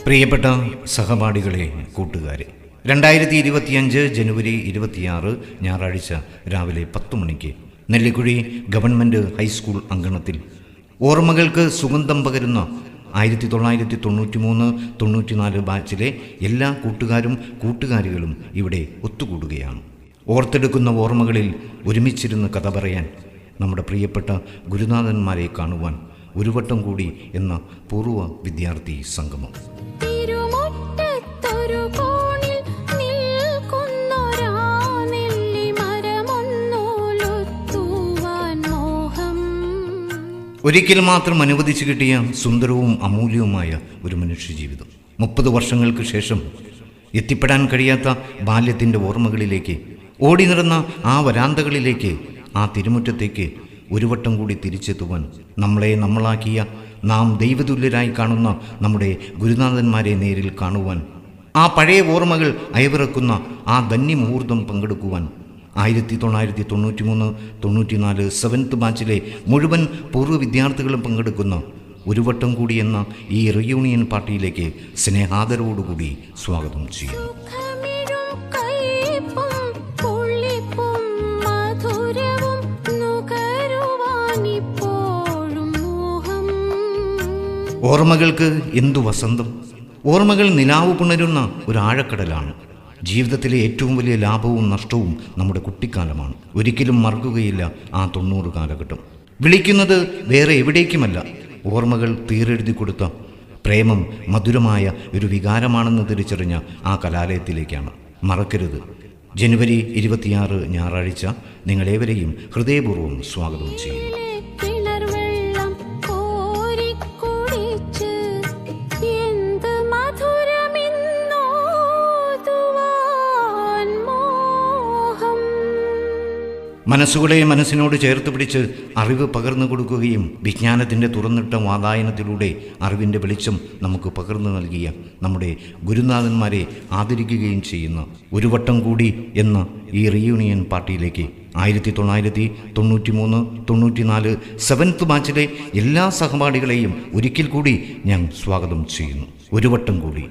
പ്രിയപ്പെട്ട സഹപാഠികളെ, കൂട്ടുകാരെ, 2025 ജനുവരി 26 ഞായറാഴ്ച രാവിലെ 10 മണിക്ക് നെല്ലിക്കുഴി ഗവൺമെൻറ് ഹൈസ്കൂൾ അങ്കണത്തിൽ ഓർമ്മകൾക്ക് സുഗന്ധം പകരുന്ന 1993-94 ബാച്ചിലെ എല്ലാ കൂട്ടുകാരും കൂട്ടുകാരികളും ഇവിടെ ഒത്തുകൂടുകയാണ്. ഓർത്തെടുക്കുന്ന ഓർമ്മകളിൽ ഒരുമിച്ചിരുന്ന് കഥ പറയാൻ, നമ്മുടെ പ്രിയപ്പെട്ട ഗുരുനാഥന്മാരെ കാണുവാൻ ഒരു വട്ടം കൂടി എന്ന പൂർവ്വ വിദ്യാർത്ഥി സംഗമം. ഒരിക്കൽ മാത്രം അനുവദിച്ചു കിട്ടിയ സുന്ദരവും അമൂല്യവുമായ ഒരു മനുഷ്യജീവിതം. 30 വർഷങ്ങൾക്ക് ശേഷം എത്തിപ്പെടാൻ കഴിയാത്ത ബാല്യത്തിൻ്റെ ഓർമ്മകളിലേക്ക്, ഓടി നിറന്ന ആ വരാന്തകളിലേക്ക്, ആ തിരുമുറ്റത്തേക്ക് ഒരു വട്ടം കൂടി തിരിച്ചെത്തുവാൻ, നമ്മളെ നമ്മളാക്കിയ, നാം ദൈവതുല്യരായി കാണുന്ന നമ്മുടെ ഗുരുനാഥന്മാരെ നേരിൽ കാണുവാൻ, ആ പഴയ ഓർമ്മകൾ അയവിറക്കുന്ന ആ ധന്യമുഹൂർത്തം പങ്കെടുക്കുവാൻ 1993-94 7th ബാച്ചിലെ മുഴുവൻ പൂർവ്വ വിദ്യാർത്ഥികളും പങ്കെടുക്കുന്ന ഒരു വട്ടം കൂടി എന്ന ഈ റിയൂണിയൻ പാർട്ടിയിലേക്ക് സ്നേഹാദരവോടുകൂടി സ്വാഗതം ചെയ്യും. ഓർമ്മകൾക്ക് എന്തു വസന്തം! ഓർമ്മകൾ നിലാവ് പുണരുന്ന ഒരു ആഴക്കടലാണ്. ജീവിതത്തിലെ ഏറ്റവും വലിയ ലാഭവും നഷ്ടവും നമ്മുടെ കുട്ടിക്കാലമാണ്. ഒരിക്കലും മറക്കുകയില്ല ആ 90 കാലഘട്ടം. വിളിക്കുന്നത് വേറെ എവിടേക്കുമല്ല, ഓർമ്മകൾ തീരെഴുതി കൊടുത്ത പ്രേമം മധുരമായ ഒരു വികാരമാണെന്ന് തിരിച്ചറിഞ്ഞ ആ കലാലയത്തിലേക്കാണ്. മറക്കരുത്, ജനുവരി 26 ഞായറാഴ്ച നിങ്ങളേവരെയും ഹൃദയപൂർവ്വം സ്വാഗതം ചെയ്യുന്നു. മനസ്സുകളെ മനസ്സിനോട് ചേർത്ത് പിടിച്ച് അറിവ് പകർന്നു കൊടുക്കുകയും വിജ്ഞാനത്തിൻ്റെ തുറന്നിട്ട വാതായനത്തിലൂടെ അറിവിൻ്റെ വെളിച്ചം നമുക്ക് പകർന്നു നൽകിയ നമ്മുടെ ഗുരുനാഥന്മാരെ ആദരിക്കുകയും ചെയ്യുന്ന ഒരു വട്ടം കൂടി എന്ന ഈ റിയൂണിയൻ പാർട്ടിയിലേക്ക് 1993-94 7th ബാച്ചിലെ എല്ലാ സഹപാഠികളെയും ഒരിക്കൽ കൂടി ഞാൻ സ്വാഗതം ചെയ്യുന്നു. ഒരു വട്ടം കൂടി.